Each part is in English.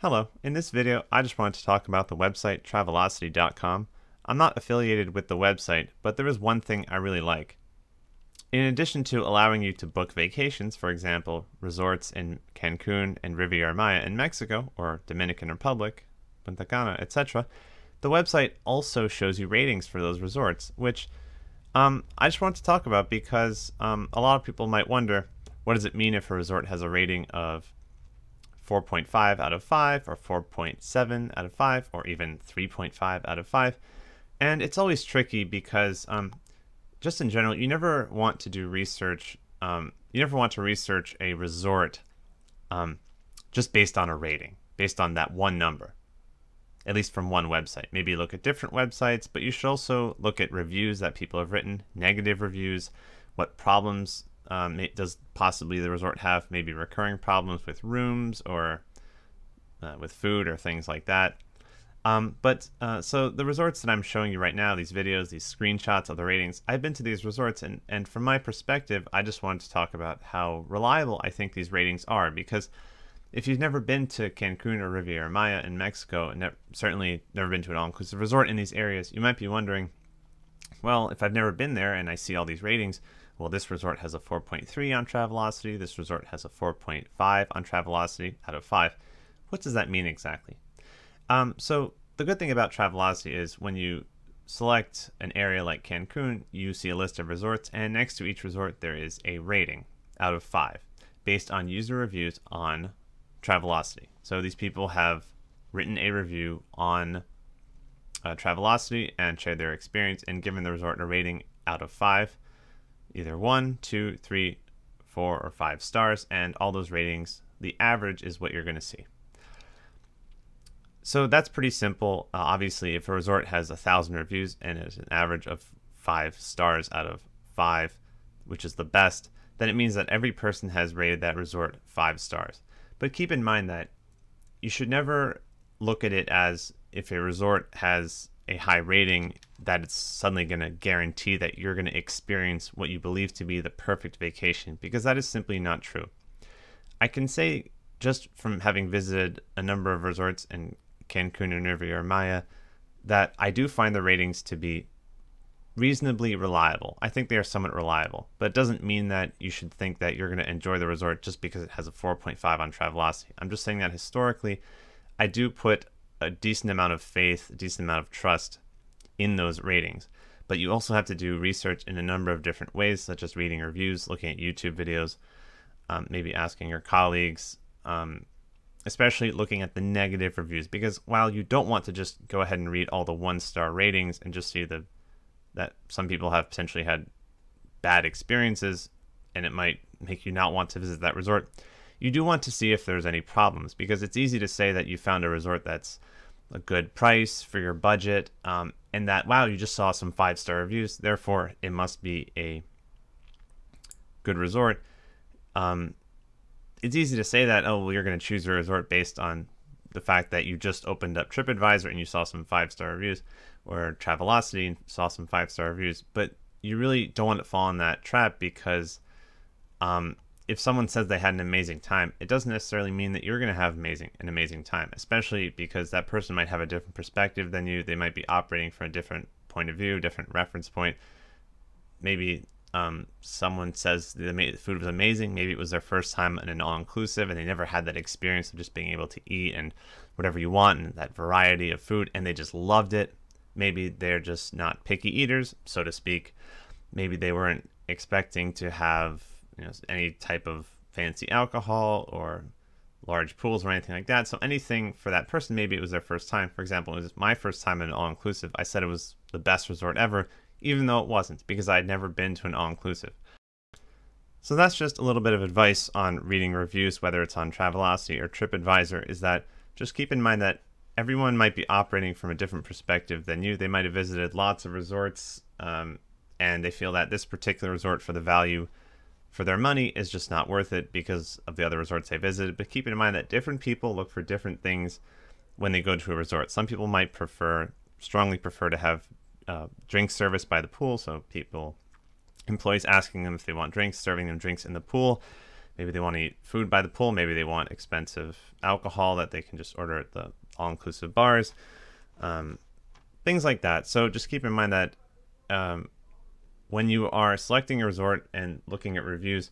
Hello, in this video I just wanted to talk about the website Travelocity.com. I'm not affiliated with the website, but there is one thing I really like. In addition to allowing you to book vacations, for example, resorts in Cancun and Riviera in Mexico, or Dominican Republic, Punta Cana, etc., the website also shows you ratings for those resorts, which I just want to talk about because a lot of people might wonder, what does it mean if a resort has a rating of 4.5 out of 5 or 4.7 out of 5 or even 3.5 out of 5? And it's always tricky because just in general, you never want to do research. You never want to research a resort just based on a rating, based on that one number, at least from one website. Maybe look at different websites, but you should also look at reviews that people have written, negative reviews, what problems does possibly the resort have, maybe recurring problems with rooms or with food or things like that. So the resorts that I'm showing you right now, these videos, these screenshots of the ratings, I've been to these resorts, and from my perspective, I just wanted to talk about how reliable I think these ratings are, because if you've never been to Cancun or Riviera Maya in Mexico, and certainly never been to an all-inclusive resort in these areas, you might be wondering, well, if I've never been there and I see all these ratings, well, this resort has a 4.3 on Travelocity, this resort has a 4.5 on Travelocity out of 5. What does that mean exactly? So the good thing about Travelocity is when you select an area like Cancun, you see a list of resorts, and next to each resort there is a rating out of 5 based on user reviews on Travelocity. So these people have written a review on Travelocity and shared their experience and given the resort a rating out of 5, either 1, 2, 3, 4, or 5 stars, and all those ratings, the average is what you're going to see. So that's pretty simple. Obviously, if a resort has 1,000 reviews and it's an average of 5 stars out of 5, which is the best, then it means that every person has rated that resort 5 stars. But keep in mind that you should never look at it as if a resort has a high rating that it's suddenly going to guarantee that you're going to experience what you believe to be the perfect vacation, because that is simply not true. I can say, just from having visited a number of resorts in Cancun and Riviera Maya, that I do find the ratings to be reasonably reliable. I think they are somewhat reliable, but it doesn't mean that you should think that you're going to enjoy the resort just because it has a 4.5 on Travelocity. I'm just saying that historically, I do put a decent amount of faith, a decent amount of trust in those ratings. But you also have to do research in a number of different ways, such as reading reviews, looking at YouTube videos, maybe asking your colleagues, especially looking at the negative reviews, because while you don't want to just go ahead and read all the 1-star ratings and just see that some people have potentially had bad experiences and it might make you not want to visit that resort, you do want to see if there's any problems, because it's easy to say that you found a resort that's a good price for your budget, and that, wow, you just saw some 5-star reviews, therefore it must be a good resort. It's easy to say that, oh, well, you're going to choose a resort based on the fact that you just opened up TripAdvisor and you saw some 5-star reviews, or Travelocity and saw some 5-star reviews. But you really don't want to fall in that trap, because if someone says they had an amazing time, it doesn't necessarily mean that you're going to have an amazing time, especially because that person might have a different perspective than you. They might be operating from a different point of view, different reference point. Maybe someone says the food was amazing. Maybe it was their first time in an all-inclusive and they never had that experience of just being able to eat and whatever you want and that variety of food, and they just loved it. Maybe they're just not picky eaters, so to speak. Maybe they weren't expecting to have any type of fancy alcohol or large pools or anything like that. So anything for that person, maybe it was their first time. For example, it was my first time in an all-inclusive. I said it was the best resort ever, even though it wasn't, because I had never been to an all-inclusive. So that's just a little bit of advice on reading reviews, whether it's on Travelocity or TripAdvisor, is that just keep in mind that everyone might be operating from a different perspective than you. They might have visited lots of resorts, and they feel that this particular resort, for the value for their money, is just not worth it because of the other resorts they visited. But keep in mind that different people look for different things when they go to a resort. Some people might strongly prefer to have drink service by the pool, so employees asking them if they want drinks, serving them drinks in the pool. Maybe they want to eat food by the pool. Maybe they want expensive alcohol that they can just order at the all-inclusive bars. Things like that. So just keep in mind that when you are selecting a resort and looking at reviews,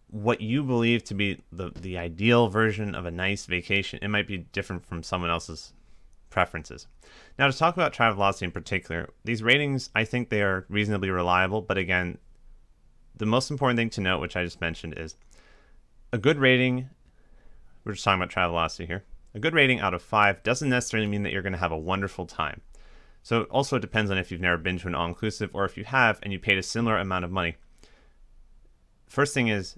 what you believe to be the ideal version of a nice vacation, it might be different from someone else's preferences. Now, to talk about Travelocity in particular, these ratings, I think they are reasonably reliable, but again, the most important thing to note, which I just mentioned, is a good rating. We're just talking about Travelocity here. A good rating out of 5 doesn't necessarily mean that you're going to have a wonderful time. So also it depends on if you've never been to an all-inclusive, or if you have and you paid a similar amount of money. First thing is,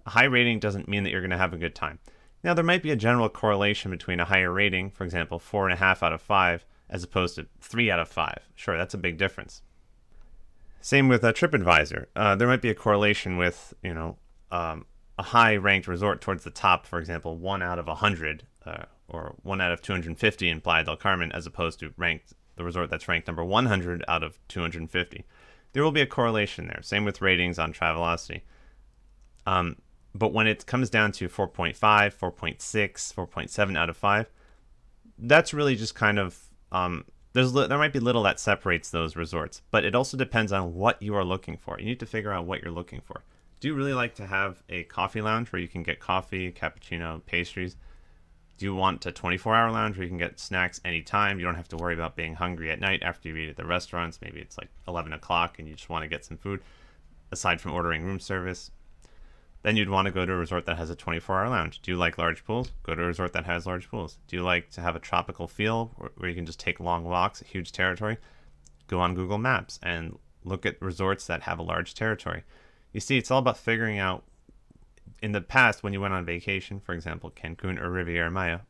a high rating doesn't mean that you're going to have a good time. Now, there might be a general correlation between a higher rating, for example, 4.5 out of 5, as opposed to 3 out of 5. Sure, that's a big difference. Same with TripAdvisor. There might be a correlation with, a high-ranked resort towards the top, for example, 1 out of 100, or 1 out of 250 in Playa del Carmen, as opposed to the resort that's ranked number 100 out of 250. There will be a correlation there. Same with ratings on Travelocity. But when it comes down to 4.5, 4.6, 4.7 out of 5, that's really just kind of, there might be little that separates those resorts, but it also depends on what you are looking for. You need to figure out what you're looking for. Do you really like to have a coffee lounge where you can get coffee, cappuccino, pastries? Do you want a 24-hour lounge where you can get snacks anytime? You don't have to worry about being hungry at night after you eat at the restaurants. Maybe it's like 11 o'clock and you just want to get some food, aside from ordering room service. Then you'd want to go to a resort that has a 24-hour lounge. Do you like large pools? Go to a resort that has large pools. Do you like to have a tropical feel where you can just take long walks, a huge territory? Go on Google Maps and look at resorts that have a large territory. You see, it's all about figuring out, in the past, when you went on vacation, for example, Cancun or Riviera Maya,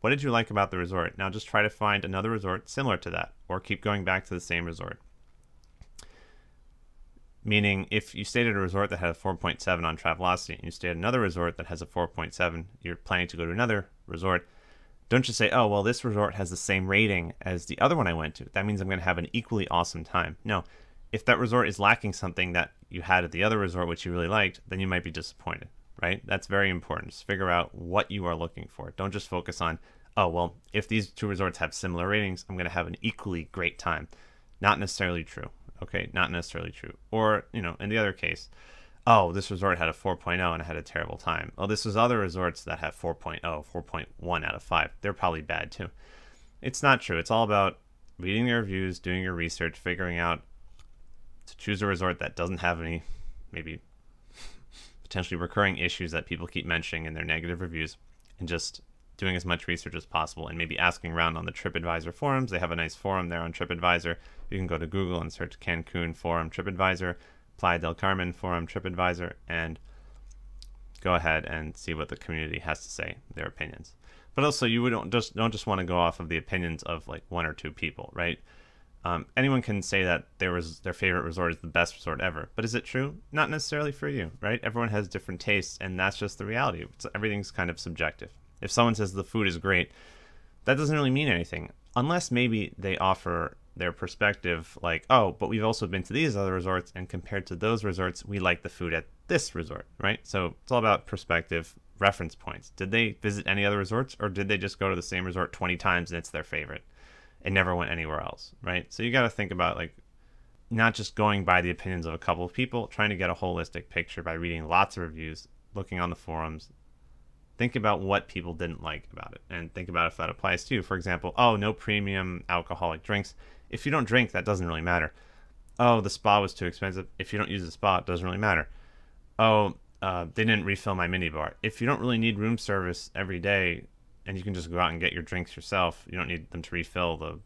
what did you like about the resort? Now just try to find another resort similar to that, or keep going back to the same resort. Meaning, if you stayed at a resort that had a 4.7 on Travelocity, and you stayed at another resort that has a 4.7, you're planning to go to another resort, don't just say, oh, well, this resort has the same rating as the other one I went to. That means I'm going to have an equally awesome time. No, if that resort is lacking something that you had at the other resort, which you really liked, then you might be disappointed, right? That's very important. Just figure out what you are looking for. Don't just focus on, oh, well, if these two resorts have similar ratings, I'm going to have an equally great time. Not necessarily true. Okay, not necessarily true. Or, in the other case, oh, this resort had a 4.0 and I had a terrible time. Oh, this was other resorts that have 4.0, 4.1 out of 5. They're probably bad too. It's not true. It's all about reading the reviews, doing your research, figuring out to choose a resort that doesn't have any, maybe potentially recurring issues that people keep mentioning in their negative reviews, and just doing as much research as possible, and maybe asking around on the TripAdvisor forums. They have a nice forum there on TripAdvisor. You can go to Google and search Cancun forum TripAdvisor, Playa del Carmen forum TripAdvisor, and go ahead and see what the community has to say, their opinions. But also, you don't just want to go off of the opinions of like 1 or 2 people, right? Anyone can say that their favorite resort is the best resort ever, but is it true? Not necessarily for you, right? Everyone has different tastes, and that's just the reality. Everything's kind of subjective. If someone says the food is great, that doesn't really mean anything, unless maybe they offer their perspective like, oh, but we've also been to these other resorts, and compared to those resorts, we like the food at this resort, right? So it's all about perspective, reference points. Did they visit any other resorts, or did they just go to the same resort 20 times and it's their favorite and never went anywhere else, right? So you got to think about like not just going by the opinions of a couple of people, trying to get a holistic picture by reading lots of reviews, looking on the forums. Think about what people didn't like about it, and think about if that applies to you. For example, oh, no premium alcoholic drinks. If you don't drink, that doesn't really matter. Oh, the spa was too expensive. If you don't use the spa, it doesn't really matter. Oh, they didn't refill my minibar. If you don't really need room service every day, and you can just go out and get your drinks yourself, you don't need them to refill the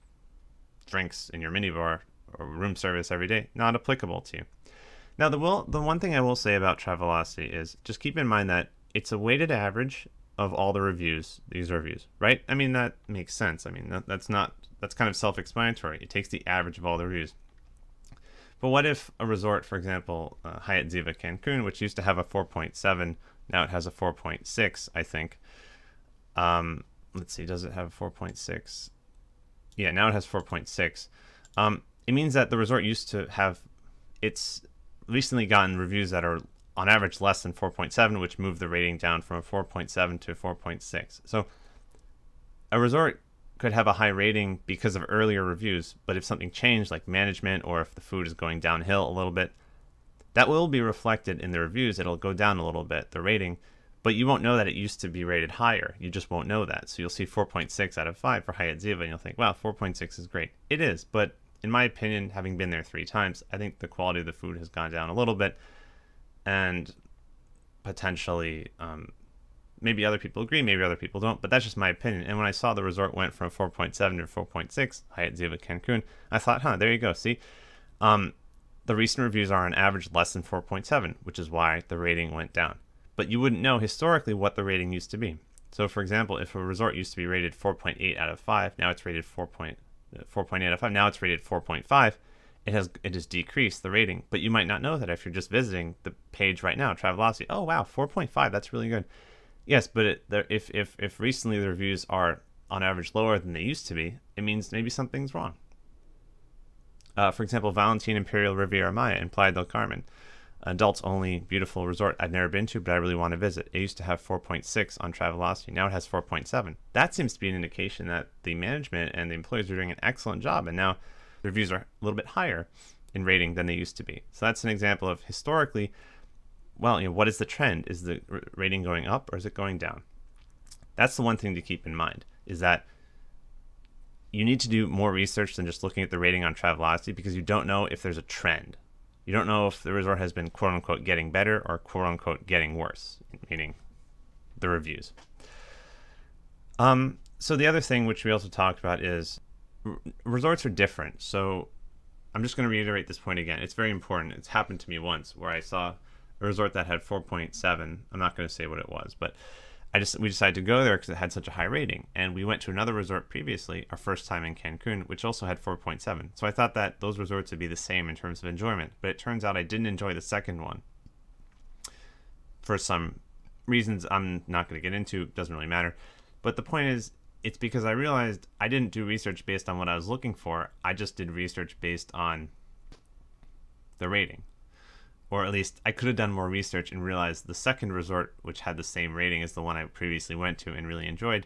drinks in your minibar or room service every day, not applicable to you. Now, the one thing I will say about Travelocity is just keep in mind that it's a weighted average of all the reviews, these reviews, right? I mean, that makes sense. I mean, that's kind of self-explanatory. It takes the average of all the reviews. But what if a resort, for example, Hyatt Ziva Cancun, which used to have a 4.7, now it has a 4.6, I think. Let's see, does it have a 4.6? Yeah, now it has 4.6. It means that the resort used to have, it's recently gotten reviews that are on average less than 4.7, which moved the rating down from a 4.7 to 4.6. So a resort could have a high rating because of earlier reviews, but if something changed like management or if the food is going downhill a little bit, that will be reflected in the reviews. It'll go down a little bit, the rating, but you won't know that it used to be rated higher. You just won't know that. So you'll see 4.6 out of 5 for Hyatt Ziva, and you'll think, wow, 4.6 is great. It is, but in my opinion, having been there 3 times, I think the quality of the food has gone down a little bit, and potentially, maybe other people agree, maybe other people don't, but that's just my opinion. And when I saw the resort went from 4.7 to 4.6, Hyatt Ziva Cancun, I thought, there you go, see? The recent reviews are on average less than 4.7, which is why the rating went down. But you wouldn't know historically what the rating used to be. So for example, if a resort used to be rated 4.8 out of 5, now it's rated 4.8 out of 5, now it's rated 4.5, it has decreased the rating. But you might not know that if you're just visiting the page right now, Travelocity. Oh wow, 4.5, that's really good. Yes, but if recently the reviews are on average lower than they used to be, it means maybe something's wrong. For example, Valentin Imperial Riviera Maya in Playa del Carmen. Adults only beautiful resort I've never been to, but I really want to visit. It used to have 4.6 on Travelocity. Now it has 4.7. That seems to be an indication that the management and the employees are doing an excellent job, and now the reviews are a little bit higher in rating than they used to be. So that's an example of historically, well, what is the trend? Is the rating going up or is it going down? That's the one thing to keep in mind, is that you need to do more research than just looking at the rating on Travelocity, because you don't know if there's a trend. You don't know if the resort has been quote-unquote getting better or quote-unquote getting worse, meaning the reviews. So the other thing which we also talked about is resorts are different. So I'm just going to reiterate this point again. It's very important. It's happened to me once where I saw a resort that had 4.7. I'm not going to say what it was, but we decided to go there because it had such a high rating. And we went to another resort previously, our first time in Cancun, which also had 4.7. So I thought that those resorts would be the same in terms of enjoyment. But it turns out I didn't enjoy the second one for some reasons I'm not going to get into. It doesn't really matter. But the point is, it's because I realized I didn't do research based on what I was looking for. I just did research based on the rating. Or at least I could have done more research and realized the second resort, which had the same rating as the one I previously went to and really enjoyed,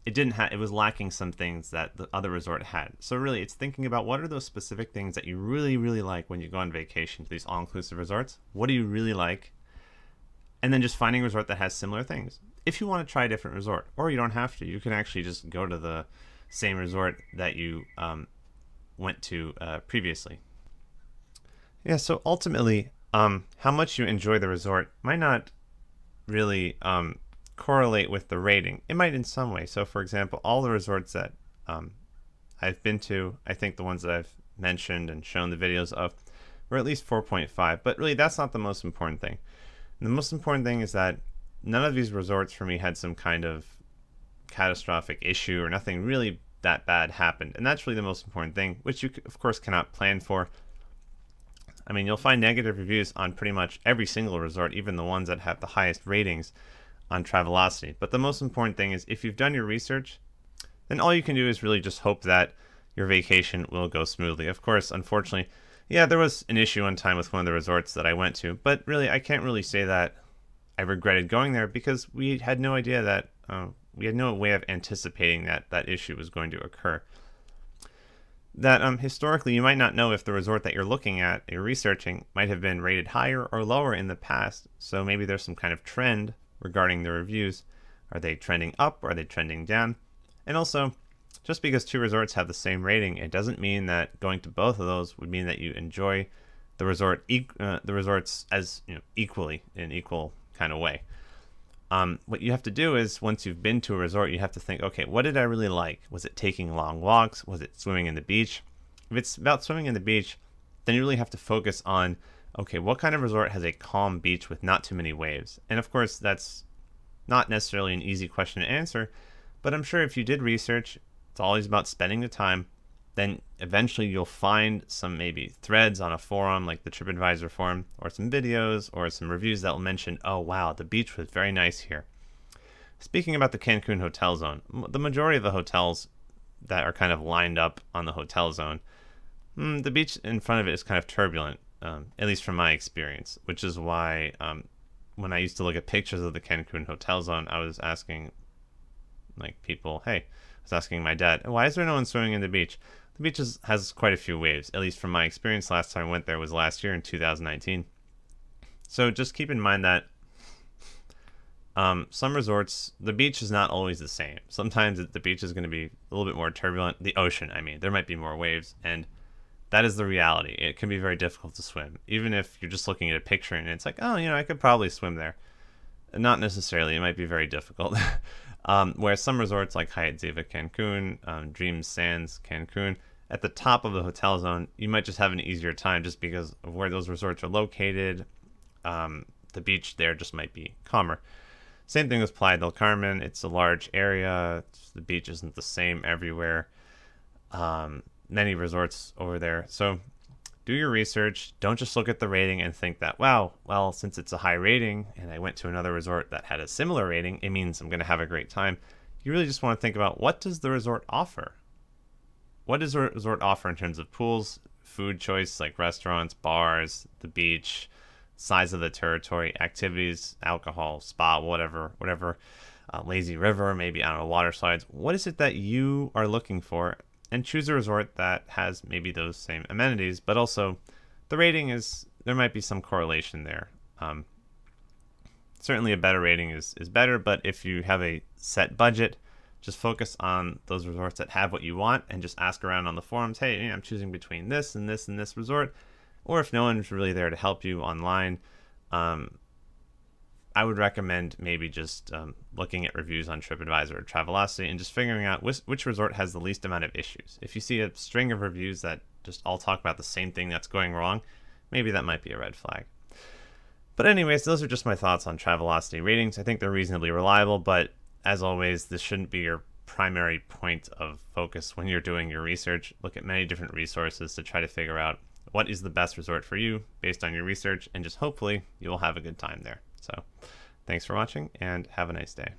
it was lacking some things that the other resort had. So really, it's thinking about what are those specific things that you really, really like when you go on vacation to these all-inclusive resorts. What do you really like? And then just finding a resort that has similar things. If you want to try a different resort, or you don't have to, you can actually just go to the same resort that you went to previously. Yeah, so ultimately, how much you enjoy the resort might not really correlate with the rating. It might in some way. So for example, all the resorts that I've been to, I think the ones that I've mentioned and shown the videos of, were at least 4.5, but really that's not the most important thing. And the most important thing is that none of these resorts for me had some kind of catastrophic issue or nothing really that bad happened. And that's really the most important thing, which you of course cannot plan for. I mean, you'll find negative reviews on pretty much every single resort, even the ones that have the highest ratings on Travelocity. But the most important thing is if you've done your research, then all you can do is really just hope that your vacation will go smoothly. Of course, unfortunately, yeah, there was an issue one time with one of the resorts that I went to, but really I can't really say that I regretted going there because we had no idea that, we had no way of anticipating that that issue was going to occur. That historically you might not know if the resort that you're looking at, you're researching, might have been rated higher or lower in the past. So maybe there's some kind of trend regarding the reviews. Are they trending up or are they trending down? And also, just because two resorts have the same rating, it doesn't mean that going to both of those would mean that you enjoy the resorts as equally in equal kind of way. What you have to do is, once you've been to a resort, you have to think, okay, what did I really like? Was it taking long walks? Was it swimming in the beach? If it's about swimming in the beach, then you really have to focus on, okay, what kind of resort has a calm beach with not too many waves? And of course, that's not necessarily an easy question to answer, but I'm sure if you did research, it's always about spending the time, then eventually you'll find some maybe threads on a forum like the TripAdvisor forum, or some videos or some reviews that will mention, oh wow, the beach was very nice here. Speaking about the Cancun hotel zone, the majority of the hotels that are kind of lined up on the hotel zone, the beach in front of it is kind of turbulent. at least from my experience, which is why when I used to look at pictures of the Cancun hotel zone, I was asking like people, hey, I was asking my dad, why is there no one swimming in the beach? The beach has quite a few waves, at least from my experience. Last time I went there was last year in 2019. So just keep in mind that some resorts, the beach is not always the same. Sometimes the beach is going to be a little bit more turbulent. The ocean, I mean, there might be more waves, and that is the reality. It can be very difficult to swim, even if you're just looking at a picture and it's like, oh, I could probably swim there. Not necessarily. It might be very difficult. Whereas some resorts like Hyatt Ziva Cancun, Dreams Sands Cancun, at the top of the hotel zone, you might just have an easier time just because of where those resorts are located. The beach there just might be calmer. Same thing with Playa del Carmen. It's a large area. The beach isn't the same everywhere. Many resorts over there. So do your research. Don't just look at the rating and think that, wow, well, since it's a high rating and I went to another resort that had a similar rating, it means I'm going to have a great time. You really just want to think about, what does the resort offer? What does the resort offer in terms of pools, food choice like restaurants, bars, the beach, size of the territory, activities, alcohol, spa, whatever, lazy river, maybe, I don't know, water slides. What is it that you are looking for? And choose a resort that has maybe those same amenities, but also the rating is, there might be some correlation there. Certainly a better rating is better, but if you have a set budget, just focus on those resorts that have what you want and just ask around on the forums, hey, I'm choosing between this and this and this resort. Or if no one's really there to help you online, I would recommend maybe just looking at reviews on TripAdvisor or Travelocity and just figuring out which resort has the least amount of issues. If you see a string of reviews that just all talk about the same thing that's going wrong, maybe that might be a red flag. But anyways, those are just my thoughts on Travelocity ratings. I think they're reasonably reliable, but as always, this shouldn't be your primary point of focus when you're doing your research. Look at many different resources to try to figure out what is the best resort for you based on your research, and just hopefully you will have a good time there. So thanks for watching and have a nice day.